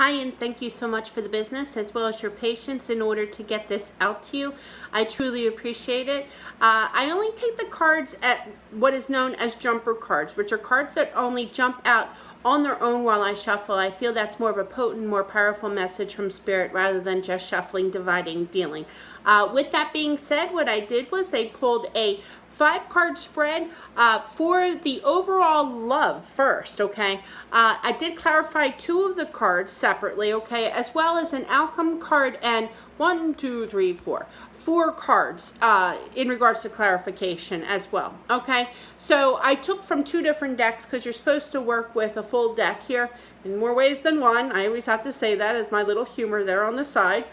Hi, and thank you so much for the business as well as your patience in order to get this out to you. I truly appreciate it. I only take the cards at what is known as jumper cards, which are cards that only jump out on their own while I shuffle. I feel that's more of a potent, more powerful message from Spirit rather than just shuffling, dividing, dealing. With that being said, what I did was they pulled a 5-card spread for the overall love first, okay? I did clarify 2 of the cards separately, okay, as well as an outcome card and 4 cards in regards to clarification as well, okay? So I took from 2 different decks because you're supposed to work with a full deck here in more ways than one. I always have to say that as my little humor there on the side.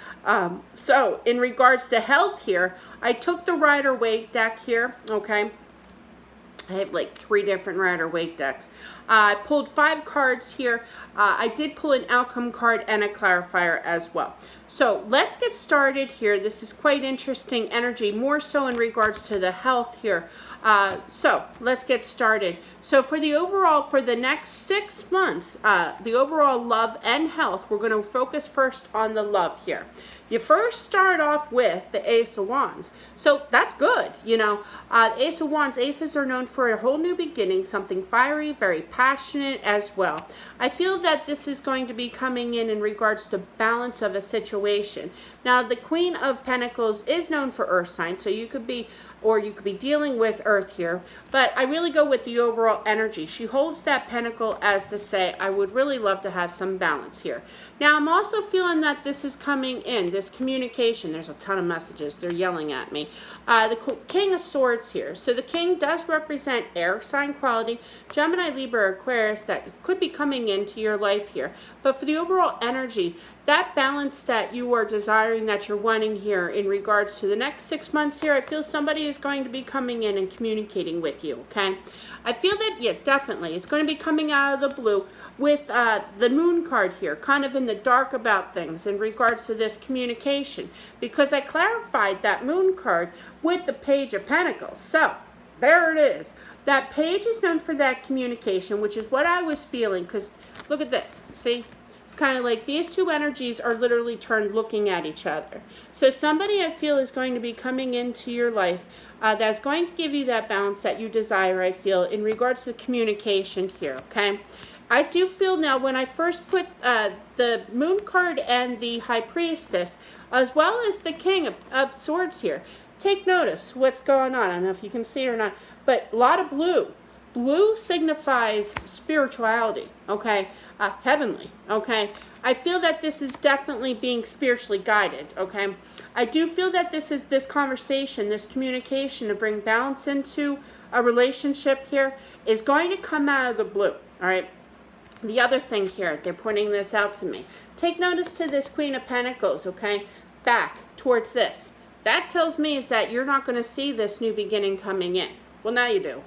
So in regards to health here, I took the Rider-Waite deck here, okay? I have like 3 different Rider-Waite decks. I pulled 5 cards here. I did pull an outcome card and a clarifier as well. So let's get started here. This is quite interesting energy, more so in regards to the health here. So let's get started. So for the overall, for the next 6 months, the overall love and health, we're going to focus first on the love here. You first start off with the Ace of Wands. So that's good, you know. Ace of Wands, aces are known for a whole new beginning, something fiery, very passionate as well. I feel that this is going to be coming in regards to balance of a situation. Now, the Queen of Pentacles is known for earth signs, so you could be dealing with earth here, but I really go with the overall energy. She holds that pentacle as to say, I would really love to have some balance here. Now, I'm also feeling that this is coming in, this communication. There's a ton of messages. They're yelling at me. The King of Swords here. So the King does represent air sign quality, Gemini, Libra, Aquarius, that could be coming into your life here. But for the overall energy, that balance that you are desiring, that you're wanting here in regards to the next 6 months here, I feel somebody is going to be coming in and communicating with you, okay? I feel that, yeah, definitely. It's going to be coming out of the blue with the Moon card here, kind of in the dark about things in regards to this communication, because I clarified that Moon card with the Page of Pentacles. So, there it is. That page is known for that communication, which is what I was feeling, because look at this, see? Kind of like these 2 energies are literally turned looking at each other. So somebody I feel is going to be coming into your life that's going to give you that balance that you desire, I feel, in regards to communication here, okay? I do feel now when I first put the Moon card and the High Priestess, as well as the King of Swords here, take notice what's going on. I don't know if you can see it or not, but a lot of blue. Blue signifies spirituality, okay? Heavenly, okay? I feel that this is definitely being spiritually guided, okay? I do feel that this conversation, this communication to bring balance into a relationship here is going to come out of the blue, all right? The other thing here, they're pointing this out to me. Take notice to this Queen of Pentacles, okay? Back towards this. That tells me is that you're not going to see this new beginning coming in. Well, now you do.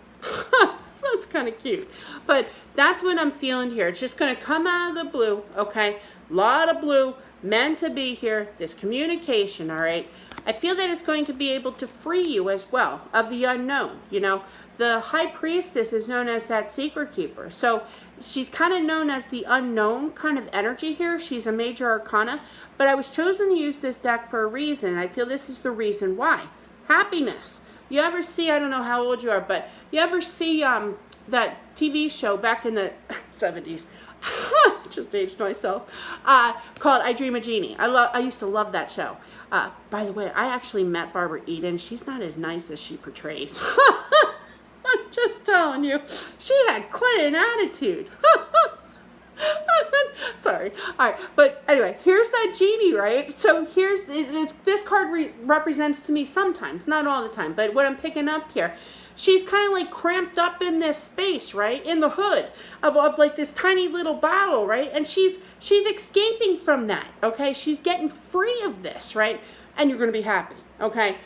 That's kind of cute. But that's what I'm feeling here. It's just going to come out of the blue, okay? A lot of blue meant to be here. This communication, all right? I feel that it's going to be able to free you as well of the unknown, you know? The High Priestess is known as that secret keeper. So she's kind of known as the unknown kind of energy here. She's a major arcana. But I was chosen to use this deck for a reason. I feel this is the reason why. Happiness. You ever see, I don't know how old you are, but you ever see that TV show back in the 70s, just aged myself, called I Dream of Jeannie. I used to love that show. By the way, I actually met Barbara Eden. She's not as nice as she portrays. I'm just telling you, she had quite an attitude. Sorry. All right. But anyway, here's that genie, right? So here's this card represents to me sometimes, not all the time, but what I'm picking up here, she's kind of like cramped up in this space, right? In the hood of like this tiny little bottle, right? And she's escaping from that, okay? She's getting free of this, right? And you're going to be happy, okay?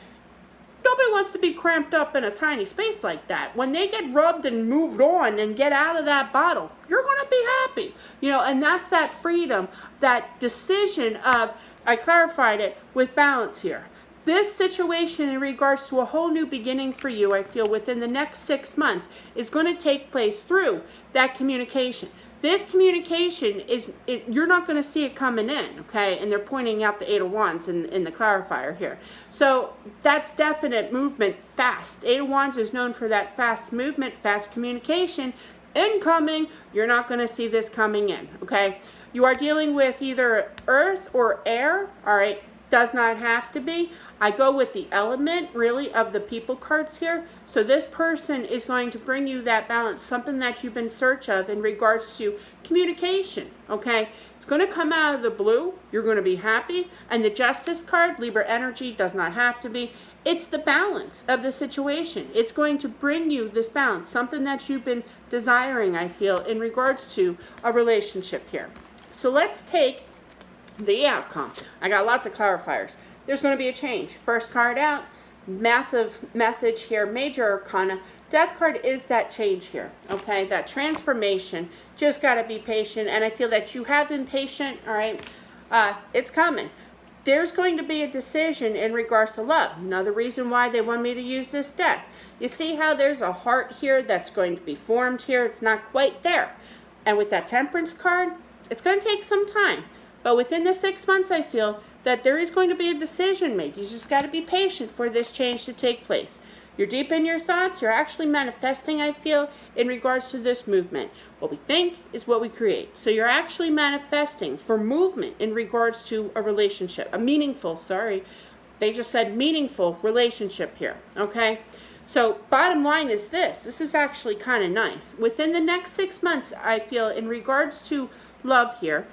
Nobody wants to be cramped up in a tiny space like that. When they get rubbed and moved on and get out of that bottle, you're going to be happy. You know, and that's that freedom, that decision of, I clarified it with balance here. This situation in regards to a whole new beginning for you, I feel within the next 6 months, is going to take place through that communication. this communication you're not going to see it coming in, okay? And they're pointing out the Eight of Wands in the clarifier here. So that's definite movement, fast. Eight of Wands is known for that fast movement, fast communication. Incoming, you're not going to see this coming in, okay? You are dealing with either earth or air, all right? Does not have to be. I go with the element, really, of the people cards here. So this person is going to bring you that balance, something that you've been in search of in regards to communication, okay? It's going to come out of the blue. You're going to be happy. And the Justice card, Libra energy, does not have to be. It's the balance of the situation. It's going to bring you this balance, something that you've been desiring, I feel, in regards to a relationship here. So let's take the outcome. I got lots of clarifiers. There's going to be a change. First card out, massive message here, major arcana. Death card is that change here, okay? That transformation. Just got to be patient, and I feel that you have been patient, all right? It's coming. There's going to be a decision in regards to love. Another reason why they want me to use this deck. You see how there's a heart here that's going to be formed here? It's not quite there. And with that Temperance card, it's going to take some time. But within the 6 months, I feel that there is going to be a decision made. You just got to be patient for this change to take place. You're deep in your thoughts. You're actually manifesting, I feel, in regards to this movement. What we think is what we create. So you're actually manifesting for movement in regards to a relationship. They just said meaningful relationship here, okay? So bottom line is this. This is actually kind of nice. Within the next 6 months, I feel, in regards to love here,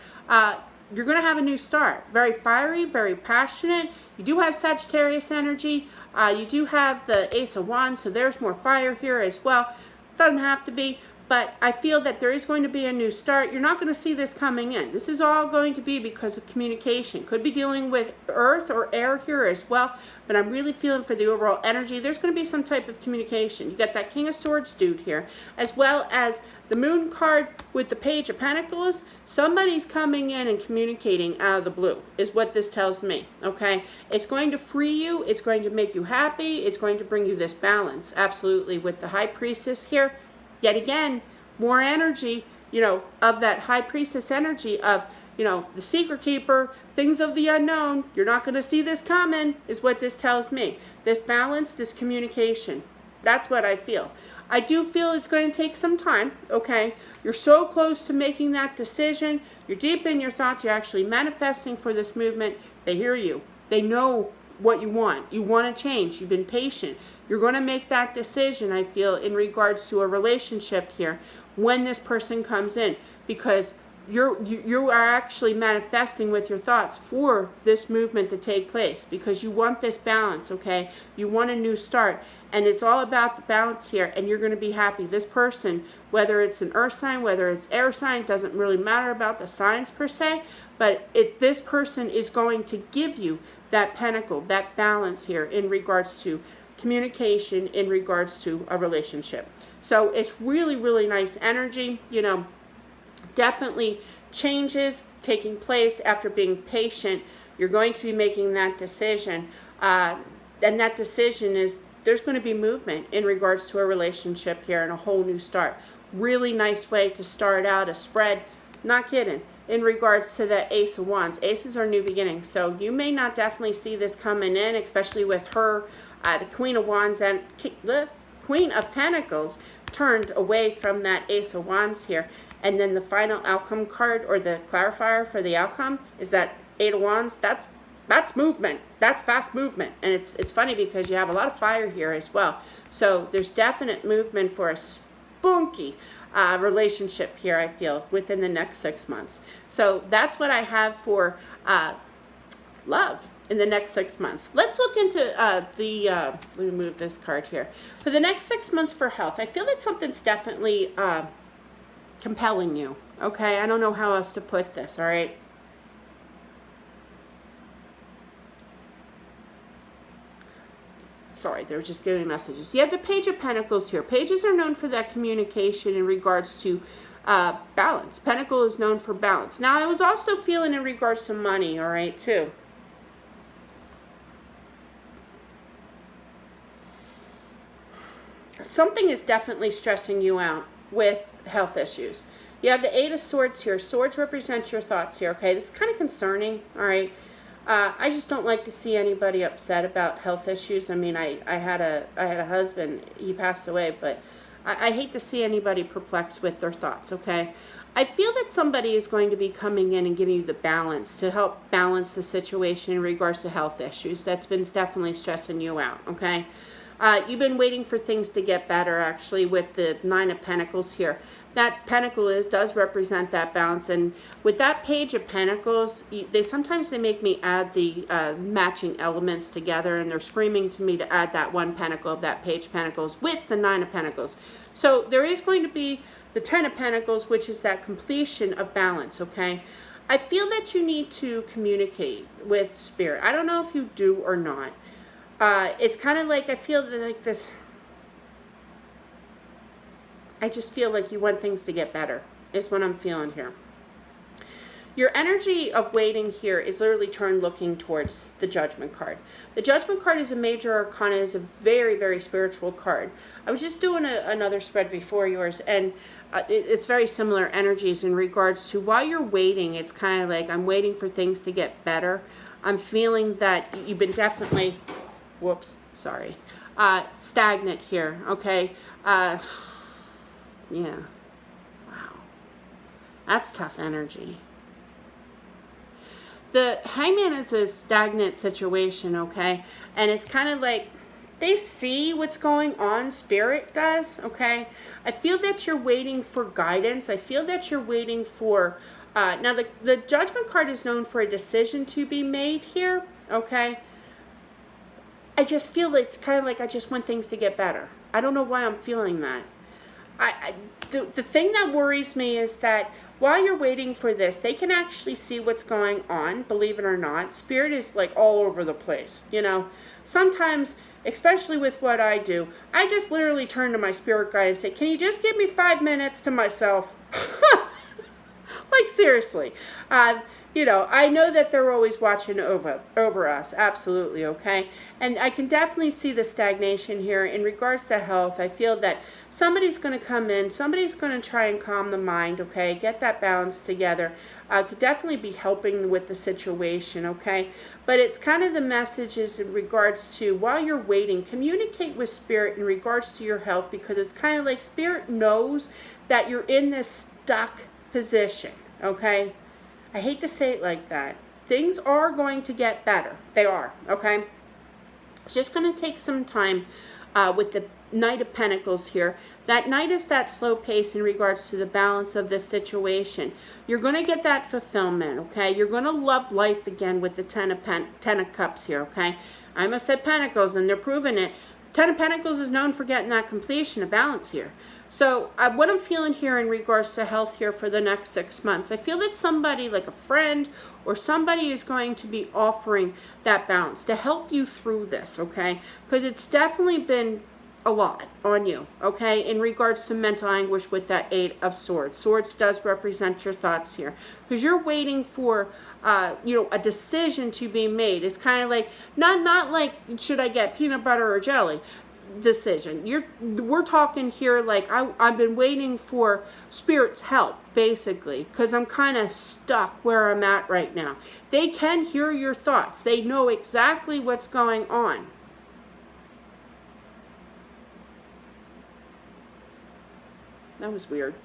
you're going to have a new start. Very fiery, very passionate. You do have Sagittarius energy. You do have the Ace of Wands, so there's more fire here as well. Doesn't have to be, but I feel that there is going to be a new start. You're not going to see this coming in. This is all going to be because of communication. Could be dealing with earth or air here as well, but I'm really feeling for the overall energy. There's going to be some type of communication. You got that King of Swords dude here, as well as the Moon card with the Page of Pentacles. Somebody's coming in and communicating out of the blue is what this tells me, okay? It's going to free you. It's going to make you happy. It's going to bring you this balance, absolutely, with the High Priestess here. Yet again, more energy, of that High Priestess energy of, the Secret Keeper, things of the unknown. You're not going to see this coming is what this tells me. This balance, this communication. That's what I feel. I do feel it's going to take some time, okay? You're so close to making that decision. You're deep in your thoughts. You're actually manifesting for this movement. They hear you. They know what you want. You want to change. You've been patient. You're going to make that decision, I feel, in regards to a relationship here when this person comes in, because you are actually manifesting with your thoughts for this movement to take place, because you want this balance, okay? You want a new start, and it's all about the balance here, and you're going to be happy. This person, whether it's an earth sign, whether it's air sign, doesn't really matter about the signs per se, but this person is going to give you that pentacle, that balance here in regards to communication, in regards to a relationship. So it's really, really nice energy, definitely changes taking place after being patient. You're going to be making that decision, and that decision is there's going to be movement in regards to a relationship here and a whole new start. Really nice way to start out a spread. Not kidding. In regards to the Ace of Wands, aces are new beginnings, so you may not definitely see this coming in, especially with her, the Queen of Wands and the Queen of Pentacles turned away from that Ace of Wands here. And then the final outcome card, or the clarifier for the outcome, is that Eight of Wands. That's movement. That's fast movement. And it's funny because you have a lot of fire here as well. So there's definite movement for a spunky relationship here, I feel, within the next 6 months. So that's what I have for love in the next 6 months. Let's look into let me move this card here. For the next 6 months for health, I feel that something's definitely compelling you, okay? I don't know how else to put this, all right? Sorry, they were just giving messages. You have the Page of Pentacles here. Pages are known for that communication in regards to balance. Pentacle is known for balance. Now, I was also feeling in regards to money, all right, too. Something is definitely stressing you out with health issues. You have the Eight of Swords here. Swords represent your thoughts here, okay? This is kind of concerning, all right? I just don't like to see anybody upset about health issues. I mean, I had a husband, he passed away, but I hate to see anybody perplexed with their thoughts, okay? I feel that somebody is going to be coming in and giving you the balance to help balance the situation in regards to health issues. That's been definitely stressing you out, okay? You've been waiting for things to get better, actually, with the Nine of Pentacles here. That pentacle does represent that balance, and with that Page of Pentacles, sometimes they make me add the matching elements together, and they're screaming to me to add that one pentacle of that Page of Pentacles with the Nine of Pentacles. So there is going to be the Ten of Pentacles, which is that completion of balance, okay? I feel that you need to communicate with Spirit. I don't know if you do or not. It's kind of like, I feel like this, I just feel like you want things to get better, is what I'm feeling here. Your energy of waiting here is literally turned looking towards the Judgment card. The Judgment card is a major arcana, is a very, very spiritual card. I was just doing another spread before yours, and it's very similar energies in regards to while you're waiting, it's kind of like I'm waiting for things to get better. I'm feeling that you've been definitely, stagnant here, okay? Yeah. Wow. That's tough energy. The Hangman is a stagnant situation, okay? And it's kind of like they see what's going on, Spirit does, okay? I feel that you're waiting for guidance. I feel that you're waiting for... now, the Judgment card is known for a decision to be made here, okay? I just feel it's kind of like I just want things to get better. I don't know why I'm feeling that. The thing that worries me is that while you're waiting for this, they can actually see what's going on, believe it or not. Spirit is like all over the place, you know. Sometimes, especially with what I do, I just literally turn to my spirit guide and say, can you just give me 5 minutes to myself? Like, seriously. You know, I know that they're always watching over us, absolutely, okay? And I can definitely see the stagnation here. In regards to health, I feel that somebody's going to come in, somebody's going to try and calm the mind, okay? Get that balance together. Could definitely be helping with the situation, okay? But it's kind of the messages in regards to, while you're waiting, communicate with Spirit in regards to your health, because it's kind of like Spirit knows that you're in this stuck position, okay? I hate to say it like that. Things are going to get better. They are, okay? It's just going to take some time with the Knight of Pentacles here. That Knight is that slow pace in regards to the balance of this situation. You're going to get that fulfillment, okay? You're going to love life again with the Ten of Cups here, okay? I almost said Pentacles, and they're proving it. Ten of Pentacles is known for getting that completion of balance here. So what I'm feeling here in regards to health here for the next 6 months, I feel that somebody like a friend or somebody is going to be offering that balance to help you through this, okay? Because it's definitely been a lot on you, okay, in regards to mental anguish with that Eight of Swords. Swords does represent your thoughts here, because you're waiting for you know, a decision to be made. It's kind of like not like, should I get peanut butter or jelly decision. We're talking here like I've been waiting for Spirit's help, basically, because I'm kind of stuck where I'm at right now. They can hear your thoughts. They know exactly what's going on. That was weird.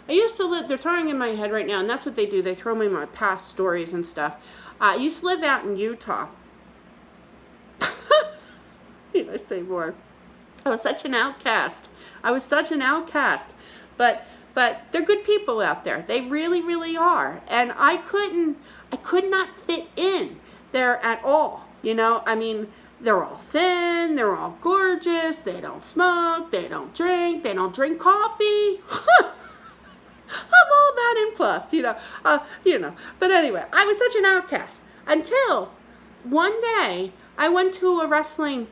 I used to live, they're throwing in my head right now, and that's what they do. They throw me my past stories and stuff. I used to live out in Utah. Need I say more? I was such an outcast. I was such an outcast. But they're good people out there. They really, really are. And I could not fit in there at all. You know, I mean, they're all thin, they're all gorgeous, they don't smoke, they don't drink coffee. I'm all that in plus, you know. But anyway, I was such an outcast until one day I went to a wrestling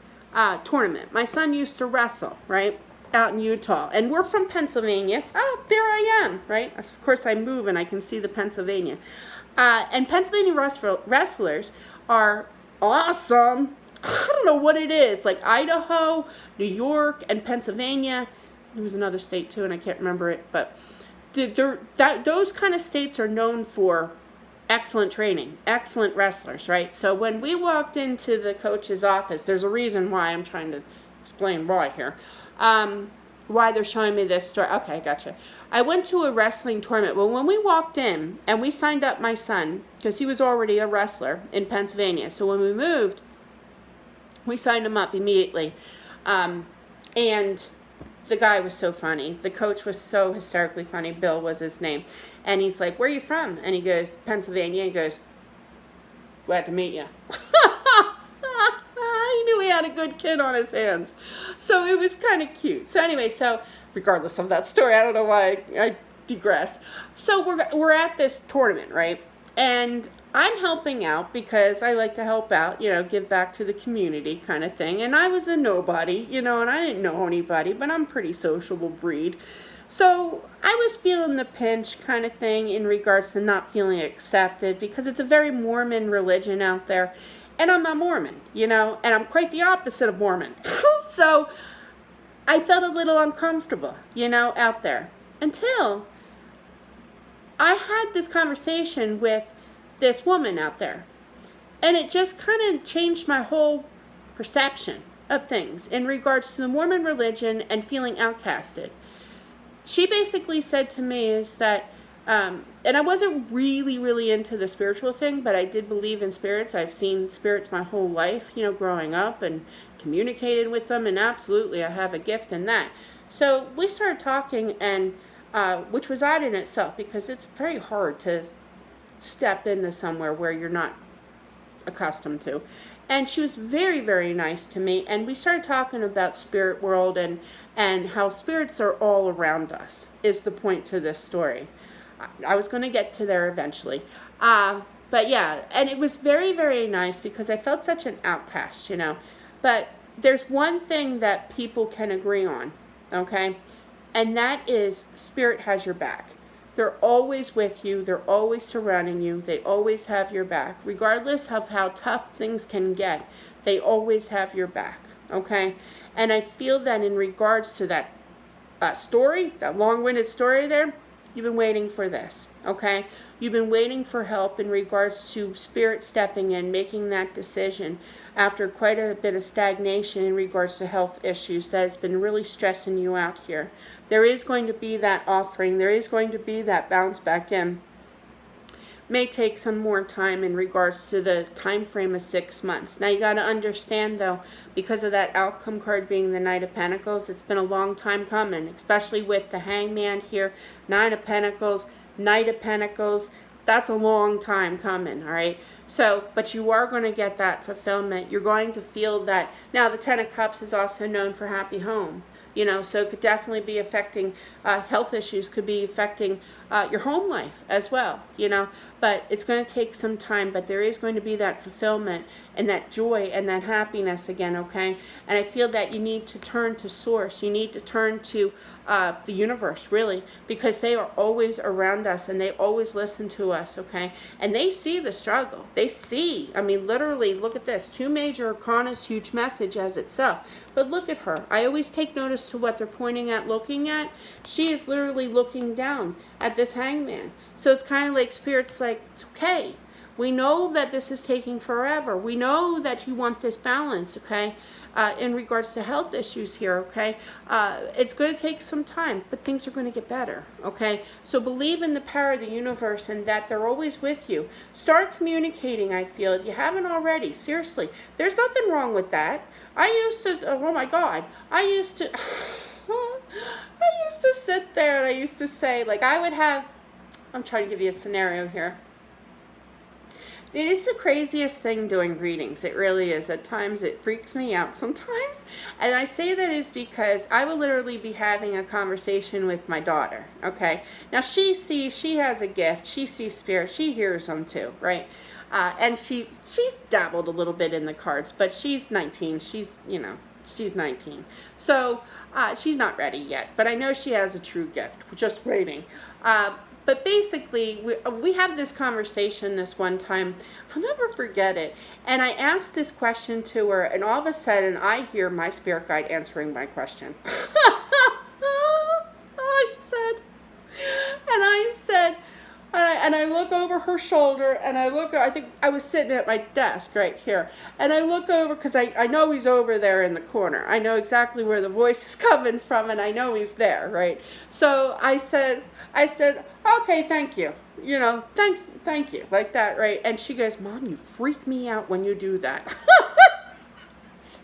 tournament. My son used to wrestle, right, out in Utah, and we're from Pennsylvania. Oh, there I am, right? Of course, I move and I can see the Pennsylvania. And Pennsylvania wrestlers are awesome. I don't know what it is, like Idaho, New York, and Pennsylvania. There was another state too, and I can't remember it, but those kind of states are known for excellent training, excellent wrestlers, right? So when we walked into the coach's office, there's a reason why I'm trying to explain why here. Why they're showing me this story. Okay, gotcha. I went to a wrestling tournament. Well, when we walked in and we signed up my son, because he was already a wrestler in Pennsylvania. So when we moved, we signed him up immediately. And the guy was so funny. The coach was so hysterically funny. Bill was his name. And he's like, "Where are you from?" And he goes, "Pennsylvania." He goes, "Glad to meet you." He knew he had a good kid on his hands. So it was kind of cute. So anyway, so regardless of that story, I don't know why I digress. So we're at this tournament, right? And I'm helping out because I like to help out, give back to the community kind of thing. And I was a nobody, and I didn't know anybody, but I'm a pretty sociable breed. So I was feeling the pinch kind of thing in regards to not feeling accepted because it's a very Mormon religion out there. And I'm not Mormon, and I'm quite the opposite of Mormon. So I felt a little uncomfortable, out there until I had this conversation with this woman out there. And it just kind of changed my whole perception of things in regards to the Mormon religion and feeling outcasted. She basically said to me is that, and I wasn't really into the spiritual thing, but I did believe in spirits. I've seen spirits my whole life, growing up and communicated with them. And absolutely, I have a gift in that. So we started talking, and which was odd in itself because it's very hard to step into somewhere where you're not accustomed to. And she was very, very nice to me. And we started talking about spirit world and how spirits are all around us is the point to this story. I was going to get to there eventually. But yeah, and it was very, very nice because I felt such an outcast, But there's one thing that people can agree on, okay? And that is spirit has your back. They're always with you. They're always surrounding you. They always have your back. Regardless of how tough things can get, they always have your back, okay? And I feel that in regards to that story, that long-winded story there, you've been waiting for this, okay? You've been waiting for help in regards to spirit stepping in, making that decision after quite a bit of stagnation in regards to health issues that has been really stressing you out here. There is going to be that offering. There is going to be that bounce back in. May take some more time in regards to the time frame of 6 months. Now you got to understand though, because of that outcome card being the Knight of Pentacles, it's been a long time coming, especially with the Hangman here, Nine of Pentacles, Knight of Pentacles. That's a long time coming, all right? So, but you are going to get that fulfillment. You're going to feel that. Now the Ten of Cups is also known for happy home. So it could definitely be affecting health issues, could be affecting your home life as well, but it's going to take some time, but there is going to be that fulfillment and that joy and that happiness again, okay? And I feel that you need to turn to source. You need to turn to the universe, really, because they are always around us and they always listen to us, okay? And they see the struggle. They see, literally, look at this. 2 major arcanas, huge message as itself. But look at her. I always take notice to what they're pointing at, looking at. She is literally looking down at this Hangman. So it's kind of like Spirit's like, it's okay. We know that this is taking forever. We know that you want this balance, okay, in regards to health issues here, okay? It's going to take some time, but things are going to get better, okay? So believe in the power of the universe and that they're always with you. Start communicating, I feel, if you haven't already. Seriously, there's nothing wrong with that. I used to, oh my God, I used to sit there and I used to say, like, I would have, I'm trying to give you a scenario here. It is the craziest thing doing readings. It really is. At times it freaks me out sometimes. And I say that is because I will literally be having a conversation with my daughter. Okay. Now she has a gift. She sees spirit. She hears them too. Right. And she dabbled a little bit in the cards, but she's 19. She's 19. So she's not ready yet, but I know she has a true gift. We're just waiting. But basically, we had this conversation this one time. I'll never forget it. And I asked this question to her, and all of a sudden, I hear my spirit guide answering my question. I said, her shoulder, and I think I was sitting at my desk right here, and I look over, because I know he's over there in the corner. I know exactly where the voice is coming from, and I know he's there, right? So I said, okay, thank you. Thank you, like that, right? And she goes, Mom, you freak me out when you do that.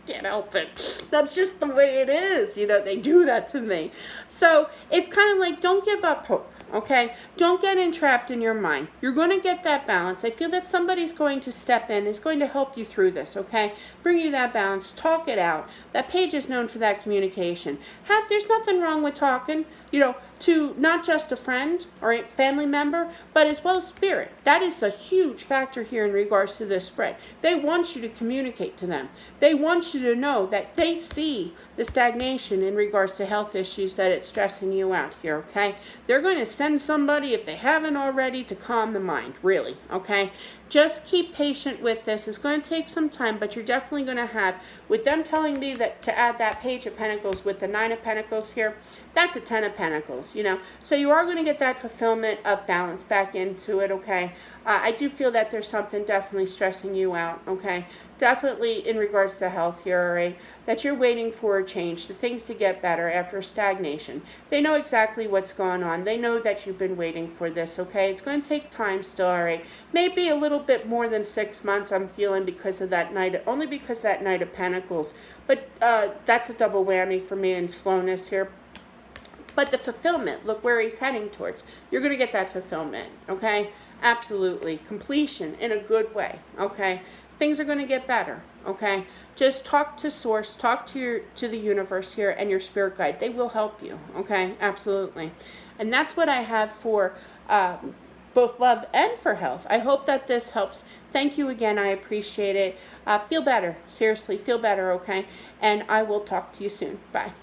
Can't help it. That's just the way it is. They do that to me. So it's kind of like, don't give up hope. Okay? Don't get entrapped in your mind. You're going to get that balance. I feel that somebody's going to step in, is going to help you through this, okay? Bring you that balance. Talk it out. That page is known for that communication. There's nothing wrong with talking, to not just a friend or a family member, but as well as spirit. That is the huge factor here in regards to this spread. They want you to communicate to them. They want you to know that they see the stagnation in regards to health issues, that it's stressing you out here, okay? They're going to send somebody, if they haven't already, to calm the mind, really, okay? Just keep patient with this. It's going to take some time, but you're definitely going to have, with them telling me that to add that Page of Pentacles with the Nine of Pentacles here, that's a Ten of Pentacles, So you are going to get that fulfillment of balance back into it, okay? I do feel that there's something definitely stressing you out, okay? Definitely in regards to health here, all right? That you're waiting for a change, to things to get better after stagnation. They know exactly what's going on. They know that you've been waiting for this, okay? It's going to take time still, all right? Maybe a little bit more than 6 months, I'm feeling, because of that only because of that Knight of Pentacles. But that's a double whammy for me in slowness here. But the fulfillment, look where he's heading towards. You're going to get that fulfillment, okay? Absolutely. Completion in a good way, okay? Things are going to get better, okay? Just talk to Source, talk to the universe here and your spirit guide. They will help you, okay? Absolutely. And that's what I have for both love and for health. I hope that this helps. Thank you again. I appreciate it. Feel better. Seriously, feel better, okay? And I will talk to you soon. Bye.